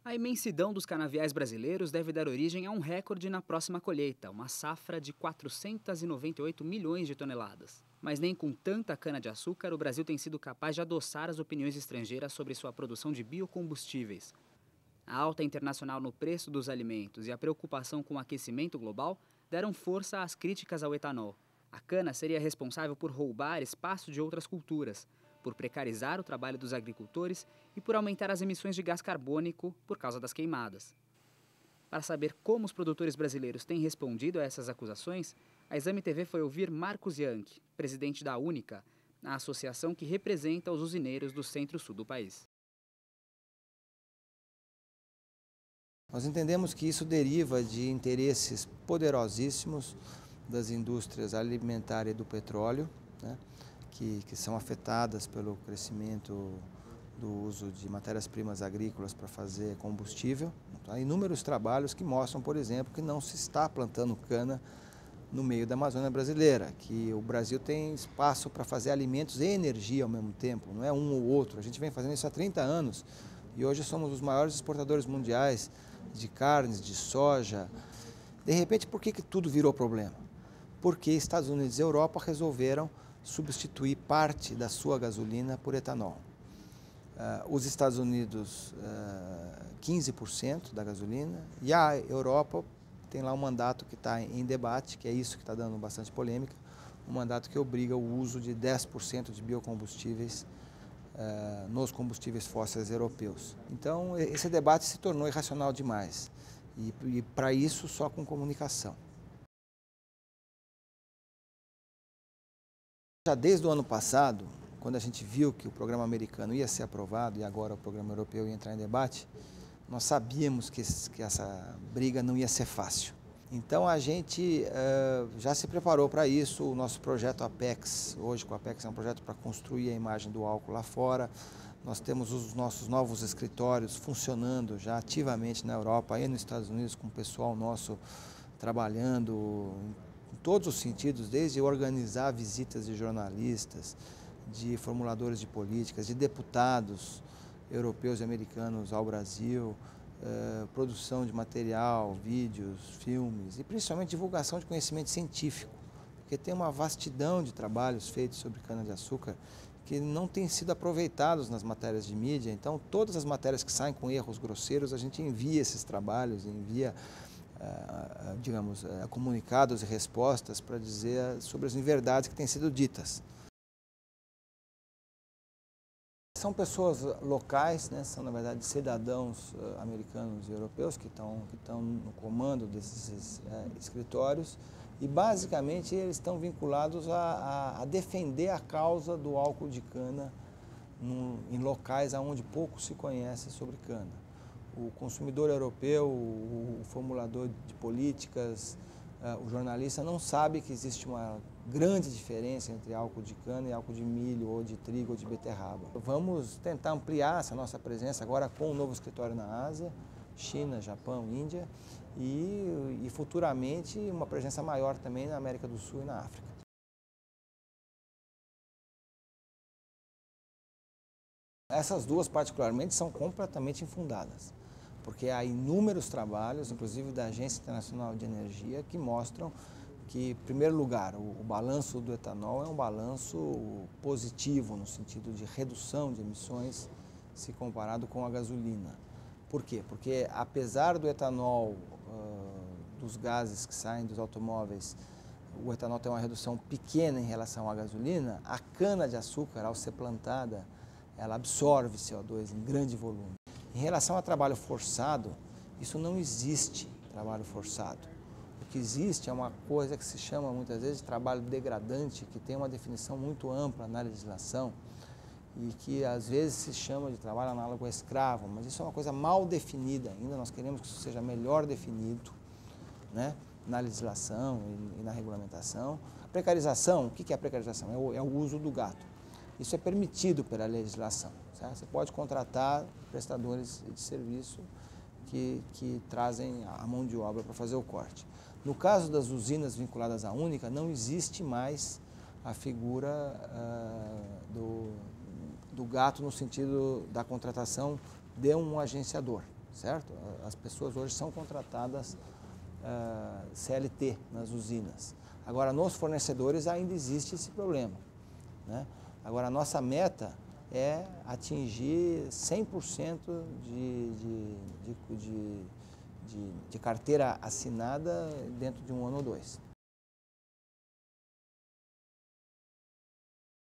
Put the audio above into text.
A imensidão dos canaviais brasileiros deve dar origem a um recorde na próxima colheita, uma safra de 498 milhões de toneladas. Mas nem com tanta cana-de-açúcar o Brasil tem sido capaz de adoçar as opiniões estrangeiras sobre sua produção de biocombustíveis. A alta internacional no preço dos alimentos e a preocupação com o aquecimento global deram força às críticas ao etanol. A cana seria responsável por roubar espaço de outras culturas, por precarizar o trabalho dos agricultores e por aumentar as emissões de gás carbônico por causa das queimadas. Para saber como os produtores brasileiros têm respondido a essas acusações, a Exame TV foi ouvir Marcos Yankee, presidente da Única, a associação que representa os usineiros do centro-sul do país. Nós entendemos que isso deriva de interesses poderosíssimos das indústrias alimentar e do petróleo, né, que são afetadas pelo crescimento do uso de matérias-primas agrícolas para fazer combustível. Há inúmeros trabalhos que mostram, por exemplo, que não se está plantando cana no meio da Amazônia brasileira, que o Brasil tem espaço para fazer alimentos e energia ao mesmo tempo, não é um ou outro. A gente vem fazendo isso há 30 anos e hoje somos os maiores exportadores mundiais de carnes, de soja. De repente, por que tudo virou problema? Porque Estados Unidos e Europa resolveram substituir parte da sua gasolina por etanol. Os Estados Unidos, 15% da gasolina, e a Europa tem lá um mandato que está em debate, que é isso que está dando bastante polêmica, um mandato que obriga o uso de 10% de biocombustíveis nos combustíveis fósseis europeus. Então, esse debate se tornou irracional demais, e para isso só com comunicação. Já desde o ano passado, quando a gente viu que o programa americano ia ser aprovado e agora o programa europeu ia entrar em debate, nós sabíamos que essa briga não ia ser fácil. Então a gente já se preparou para isso. O nosso projeto Apex, hoje com a Apex é um projeto para construir a imagem do álcool lá fora. Nós temos os nossos novos escritórios funcionando já ativamente na Europa e nos Estados Unidos, com o pessoal nosso trabalhando em todos os sentidos, desde organizar visitas de jornalistas, de formuladores de políticas, de deputados europeus e americanos ao Brasil, produção de material, vídeos, filmes e principalmente divulgação de conhecimento científico, porque tem uma vastidão de trabalhos feitos sobre cana-de-açúcar que não têm sido aproveitados nas matérias de mídia. Então, todas as matérias que saem com erros grosseiros, a gente envia esses trabalhos, envia comunicados e respostas para dizer sobre as inverdades que têm sido ditas. São pessoas locais, né, são na verdade cidadãos americanos e europeus que estão no comando desses escritórios, e basicamente eles estão vinculados a defender a causa do álcool de cana em locais onde pouco se conhece sobre cana. O consumidor europeu, o formulador de políticas, o jornalista não sabe que existe uma grande diferença entre álcool de cana e álcool de milho, ou de trigo, ou de beterraba. Vamos tentar ampliar essa nossa presença agora com um novo escritório na Ásia, China, Japão, Índia, e futuramente uma presença maior também na América do Sul e na África. Essas duas particularmente são completamente infundadas, porque há inúmeros trabalhos, inclusive da Agência Internacional de Energia, que mostram que, em primeiro lugar, o balanço do etanol é um balanço positivo, no sentido de redução de emissões, se comparado com a gasolina. Por quê? Porque, apesar do etanol, dos gases que saem dos automóveis, o etanol tem uma redução pequena em relação à gasolina, a cana-de-açúcar, ao ser plantada, ela absorve CO2 em grande volume. Em relação a trabalho forçado, isso não existe, trabalho forçado. O que existe é uma coisa que se chama muitas vezes de trabalho degradante, que tem uma definição muito ampla na legislação e que às vezes se chama de trabalho análogo a escravo, mas isso é uma coisa mal definida ainda. Nós queremos que isso seja melhor definido, né, na legislação e na regulamentação. A precarização, o que é a precarização? É o uso do gato. Isso é permitido pela legislação. Certo? Você pode contratar prestadores de serviço que trazem a mão de obra para fazer o corte. No caso das usinas vinculadas à Única, não existe mais a figura do gato no sentido da contratação de um agenciador. certo? As pessoas hoje são contratadas CLT nas usinas. Agora, nos fornecedores ainda existe esse problema, né? Agora, a nossa meta é atingir 100% de carteira assinada dentro de 1 ano ou 2.